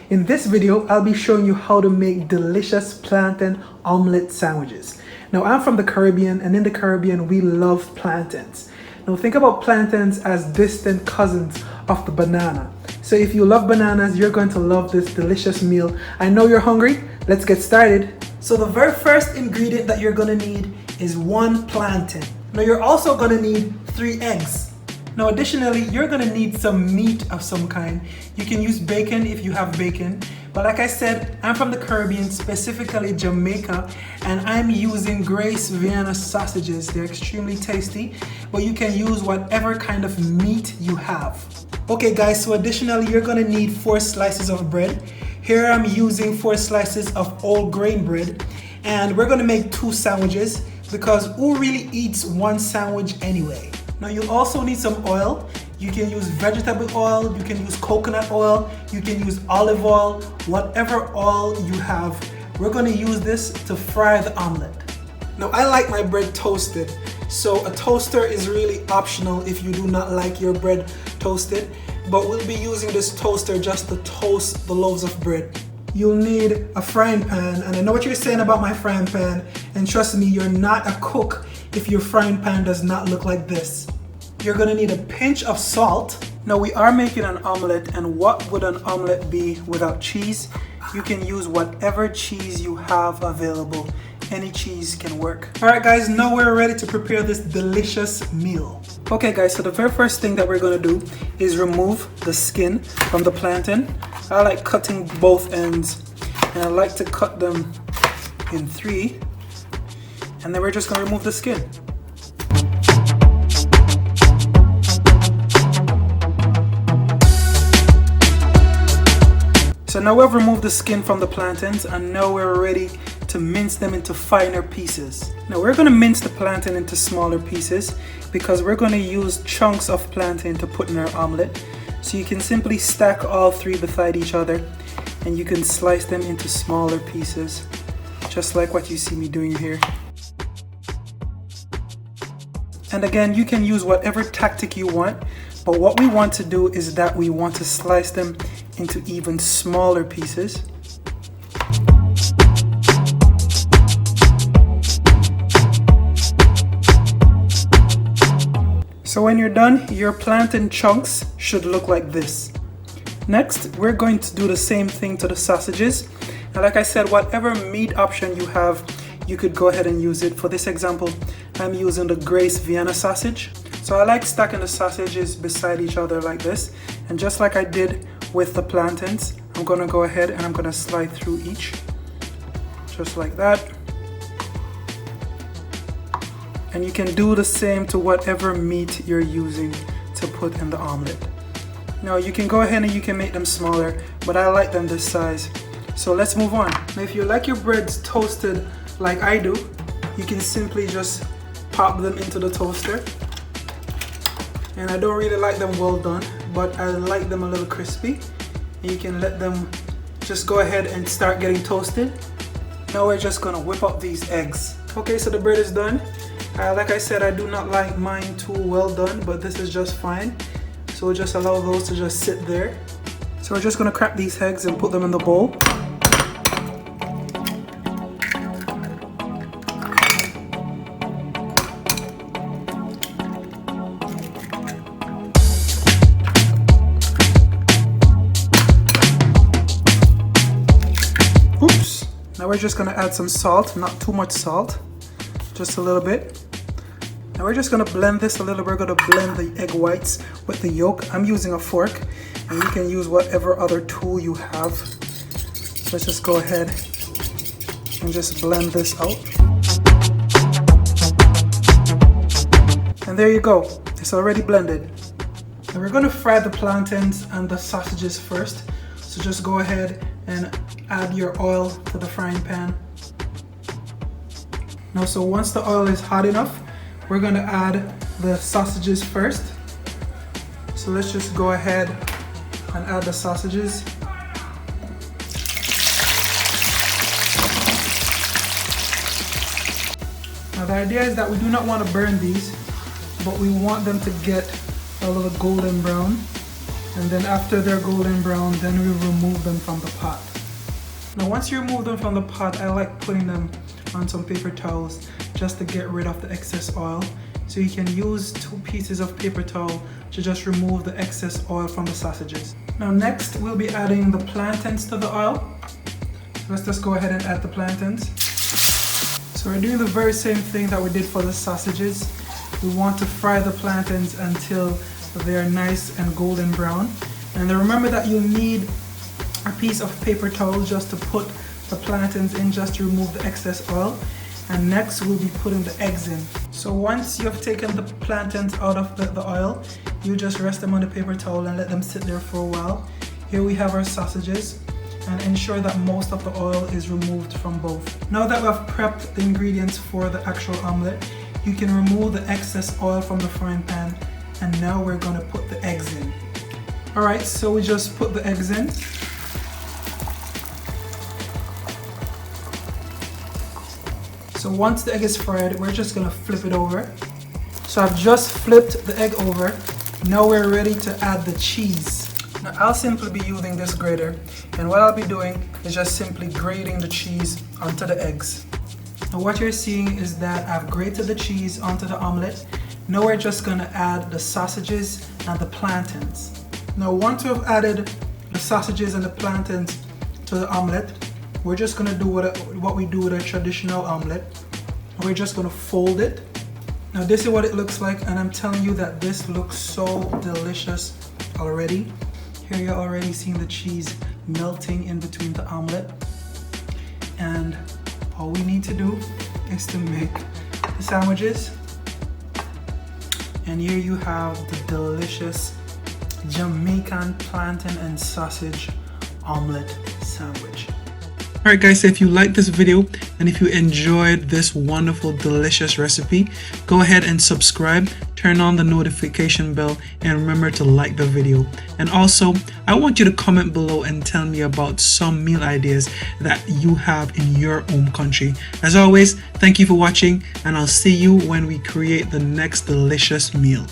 In this video, I'll be showing you how to make delicious plantain omelet sandwiches. Now, I'm from the Caribbean, and in the Caribbean, we love plantains. Now, think about plantains as distant cousins of the banana. So if you love bananas, you're going to love this delicious meal. I know you're hungry. Let's get started. So the very first ingredient that you're gonna need is 1 plantain. Now, you're also gonna need 3 eggs. Now, additionally, you're gonna need some meat of some kind. You can use bacon if you have bacon. But like I said, I'm from the Caribbean, specifically Jamaica, and I'm using Grace Vienna sausages. They're extremely tasty, but you can use whatever kind of meat you have. Okay guys, so additionally, you're gonna need 4 slices of bread. Here I'm using 4 slices of whole grain bread, and we're gonna make 2 sandwiches because who really eats 1 sandwich anyway? Now, you also need some oil. You can use vegetable oil, you can use coconut oil, you can use olive oil, whatever oil you have. We're gonna use this to fry the omelet. Now, I like my bread toasted, so a toaster is really optional if you do not like your bread toasted, but we'll be using this toaster just to toast the loaves of bread. You'll need a frying pan, and I know what you're saying about my frying pan, and trust me, you're not a cook if your frying pan does not look like this. You're gonna need a pinch of salt. Now, we are making an omelet, and what would an omelet be without cheese? You can use whatever cheese you have available. Any cheese can work. All right guys, now we're ready to prepare this delicious meal. Okay guys, so the very first thing that we're gonna do is remove the skin from the plantain. I like cutting both ends, and I like to cut them in 3, and then we're just gonna remove the skin. So now we've removed the skin from the plantains, and now we're ready to mince them into finer pieces. Now, we're gonna mince the plantain into smaller pieces because we're gonna use chunks of plantain to put in our omelet. So you can simply stack all 3 beside each other, and you can slice them into smaller pieces, just like what you see me doing here. And again, you can use whatever tactic you want, but what we want to do is that we want to slice them into even smaller pieces. So when you're done, your plantain chunks should look like this. Next, we're going to do the same thing to the sausages. And like I said, whatever meat option you have, you could go ahead and use it. For this example, I'm using the Grace Vienna sausage. So I like stacking the sausages beside each other like this. And just like I did with the plantains, I'm gonna go ahead and I'm gonna slide through each, just like that. And you can do the same to whatever meat you're using to put in the omelet. Now, you can go ahead and you can make them smaller, but I like them this size. So let's move on. Now, if you like your breads toasted like I do, you can simply just pop them into the toaster. And I don't really like them well done, but I like them a little crispy. And you can let them just go ahead and start getting toasted. Now we're just gonna whip up these eggs. Okay, so the bread is done. Like I said, I do not like mine too well done, but this is just fine. So we'll just allow those to just sit there. So we're just gonna crack these eggs and put them in the bowl. Oops. Now we're just gonna add some salt, not too much salt, just a little bit. Now we're just gonna blend this a little. We're gonna blend the egg whites with the yolk. I'm using a fork, and you can use whatever other tool you have. Let's just go ahead and just blend this out. And there you go, it's already blended. And we're gonna fry the plantains and the sausages first. So just go ahead and add your oil to the frying pan. Now, so once the oil is hot enough, we're gonna add the sausages first. So let's just go ahead and add the sausages. Now, the idea is that we do not want to burn these, but we want them to get a little golden brown. And then after they're golden brown, then we remove them from the pot. Now once you remove them from the pot, I like putting them on some paper towels just to get rid of the excess oil. So you can use 2 pieces of paper towel to just remove the excess oil from the sausages. Now next, we'll be adding the plantains to the oil. So let's just go ahead and add the plantains. So we're doing the very same thing that we did for the sausages. We want to fry the plantains until they're nice and golden brown. And then remember that you'll need a piece of paper towel just to put the plantains in, just to remove the excess oil. And next we'll be putting the eggs in. So once you've taken the plantains out of the oil, you just rest them on the paper towel and let them sit there for a while. Here we have our sausages, and ensure that most of the oil is removed from both. Now that we've prepped the ingredients for the actual omelette, you can remove the excess oil from the frying pan, and now we're gonna put the eggs in. Alright, so we just put the eggs in. So once the egg is fried, we're just gonna flip it over. So I've just flipped the egg over. Now we're ready to add the cheese. Now I'll simply be using this grater, and what I'll be doing is just simply grating the cheese onto the eggs. Now what you're seeing is that I've grated the cheese onto the omelette. Now we're just gonna add the sausages and the plantains. Now once we've added the sausages and the plantains to the omelette, we're just gonna do what we do with a traditional omelette. We're just gonna fold it. Now this is what it looks like, and I'm telling you that this looks so delicious already. Here you're already seeing the cheese melting in between the omelette. And all we need to do is to make the sandwiches. And here you have the delicious Jamaican plantain and sausage omelette sandwich. Alright guys, so if you like this video and if you enjoyed this wonderful delicious recipe, go ahead and subscribe, turn on the notification bell, and remember to like the video. And also, I want you to comment below and tell me about some meal ideas that you have in your home country. As always, thank you for watching, and I'll see you when we create the next delicious meal.